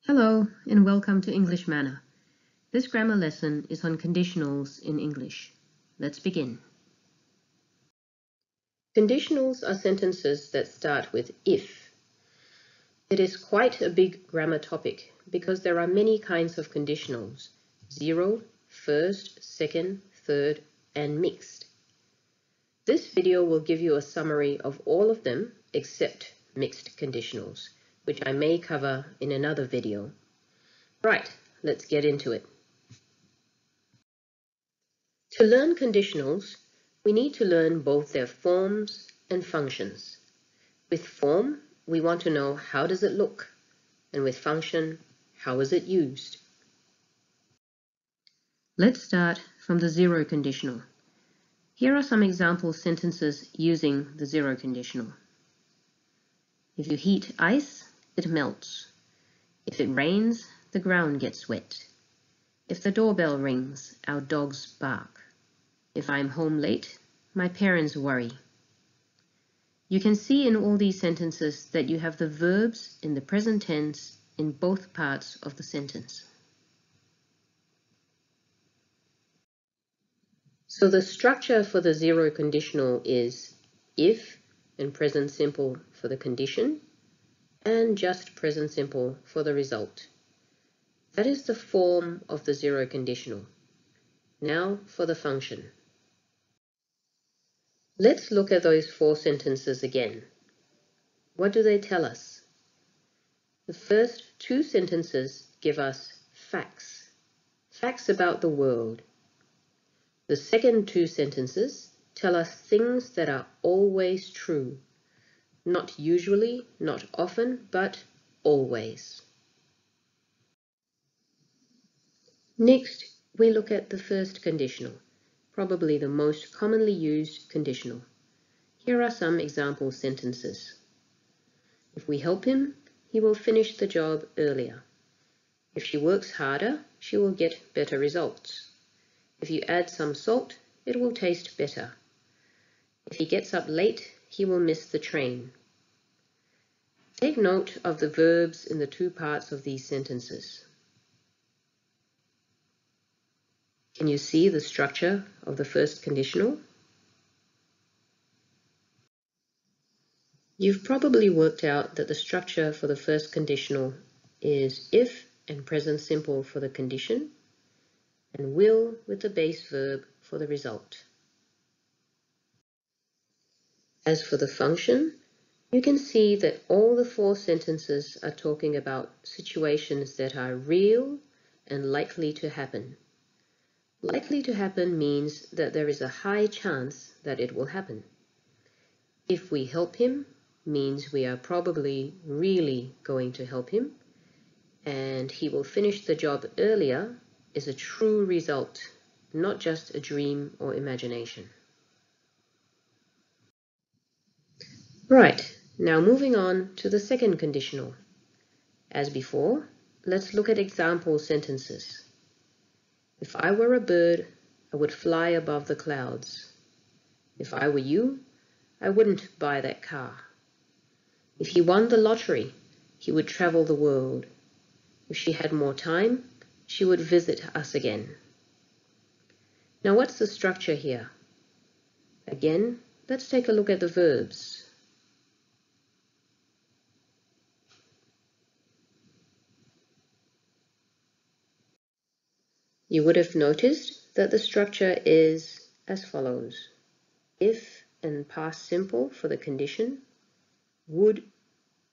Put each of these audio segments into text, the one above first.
Hello and welcome to English Manna. This grammar lesson is on conditionals in English. Let's begin. Conditionals are sentences that start with if. It is quite a big grammar topic because there are many kinds of conditionals: zero, first, second, third, and mixed. This video will give you a summary of all of them except mixed conditionals, which I may cover in another video. Right, let's get into it. To learn conditionals, we need to learn both their forms and functions. With form, we want to know how does it look, and with function, how is it used. Let's start from the zero conditional. Here are some example sentences using the zero conditional. If you heat ice, it melts. If it rains, the ground gets wet. If the doorbell rings, our dogs bark. If I'm home late, my parents worry. You can see in all these sentences that you have the verbs in the present tense in both parts of the sentence. So the structure for the zero conditional is if and present simple for the condition, and just present simple for the result. That is the form of the zero conditional. Now for the function. Let's look at those four sentences again. What do they tell us? The first two sentences give us facts about the world. The second two sentences tell us things that are always true. Not usually, not often, but always. Next, we look at the first conditional, probably the most commonly used conditional. Here are some example sentences. If we help him, he will finish the job earlier. If she works harder, she will get better results. If you add some salt, it will taste better. If he gets up late, he will miss the train. Take note of the verbs in the two parts of these sentences. Can you see the structure of the first conditional? You've probably worked out that the structure for the first conditional is if and present simple for the condition, and will with the base verb for the result. As for the function, you can see that all the four sentences are talking about situations that are real and likely to happen. Likely to happen means that there is a high chance that it will happen. If we help him means we are probably really going to help him, and he will finish the job earlier is a true result, not just a dream or imagination. Right, now moving on to the second conditional. As before, let's look at example sentences. If I were a bird, I would fly above the clouds. If I were you, I wouldn't buy that car. If he won the lottery, he would travel the world. If she had more time, she would visit us again. Now what's the structure here? Again, let's take a look at the verbs. You would have noticed that the structure is as follows. If and past simple for the condition, would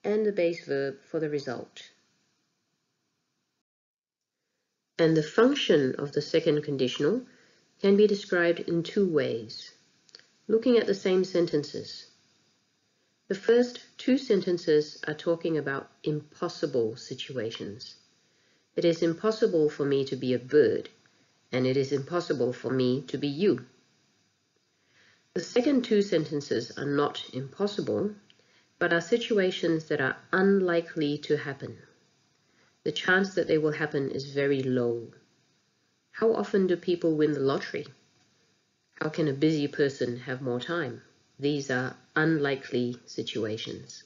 and the base verb for the result. And the function of the second conditional can be described in two ways. Looking at the same sentences. The first two sentences are talking about impossible situations. It is impossible for me to be a bird, and it is impossible for me to be you. The second two sentences are not impossible, but are situations that are unlikely to happen. The chance that they will happen is very low. How often do people win the lottery? How can a busy person have more time? These are unlikely situations.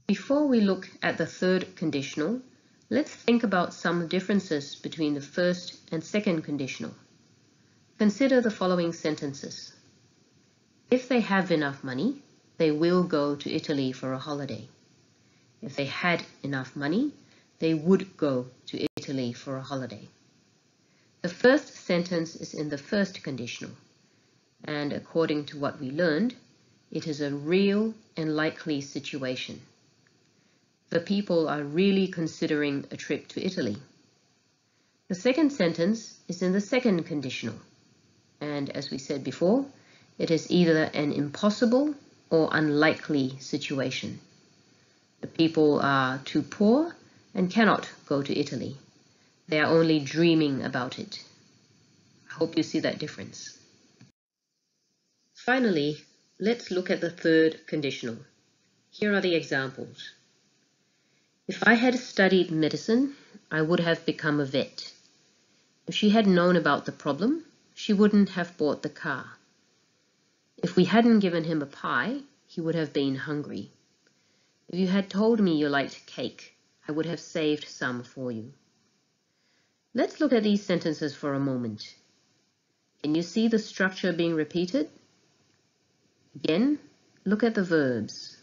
Before we look at the third conditional, let's think about some differences between the first and second conditional. Consider the following sentences. If they have enough money, they will go to Italy for a holiday. If they had enough money, they would go to Italy for a holiday. The first sentence is in the first conditional, and according to what we learned, it is a real and likely situation. The people are really considering a trip to Italy. The second sentence is in the second conditional, and as we said before, it is either an impossible or unlikely situation. The people are too poor and cannot go to Italy. They are only dreaming about it. I hope you see that difference. Finally, let's look at the third conditional. Here are the examples. If I had studied medicine, I would have become a vet. If she had known about the problem, she wouldn't have bought the car. If we hadn't given him a pie, he would have been hungry. If you had told me you liked cake, I would have saved some for you. Let's look at these sentences for a moment. Can you see the structure being repeated? Again, look at the verbs.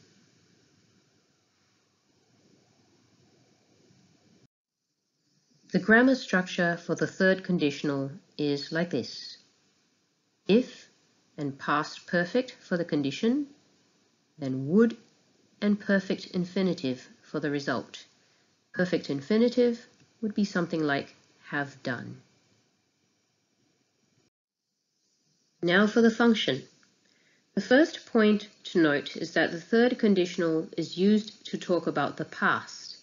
The grammar structure for the third conditional is like this. If and past perfect for the condition, then would and perfect infinitive for the result. Perfect infinitive would be something like have done. Now for the function. The first point to note is that the third conditional is used to talk about the past.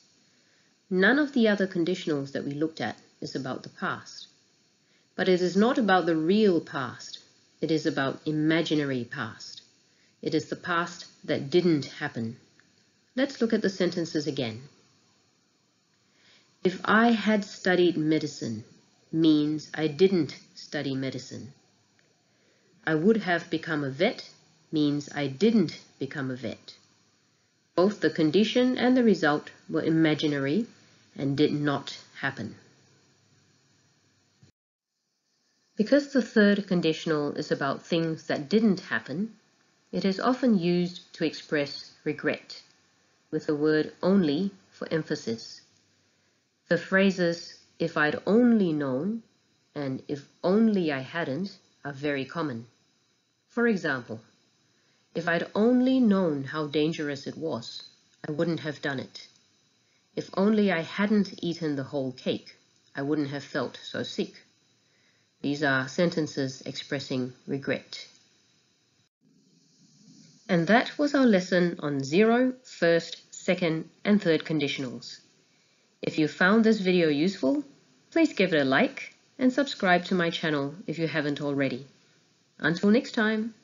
None of the other conditionals that we looked at is about the past. But it is not about the real past. It is about imaginary past. It is the past that didn't happen. Let's look at the sentences again. If I had studied medicine means I didn't study medicine. I would have become a vet means I didn't become a vet. Both the condition and the result were imaginary and did not happen. Because the third conditional is about things that didn't happen, it is often used to express regret, with the word only for emphasis. The phrases, if I'd only known, and if only I hadn't, are very common. For example, if I'd only known how dangerous it was, I wouldn't have done it. If only I hadn't eaten the whole cake, I wouldn't have felt so sick. These are sentences expressing regret. And that was our lesson on 0, first, second, and third conditionals. If you found this video useful, please give it a like and subscribe to my channel if you haven't already. Until next time.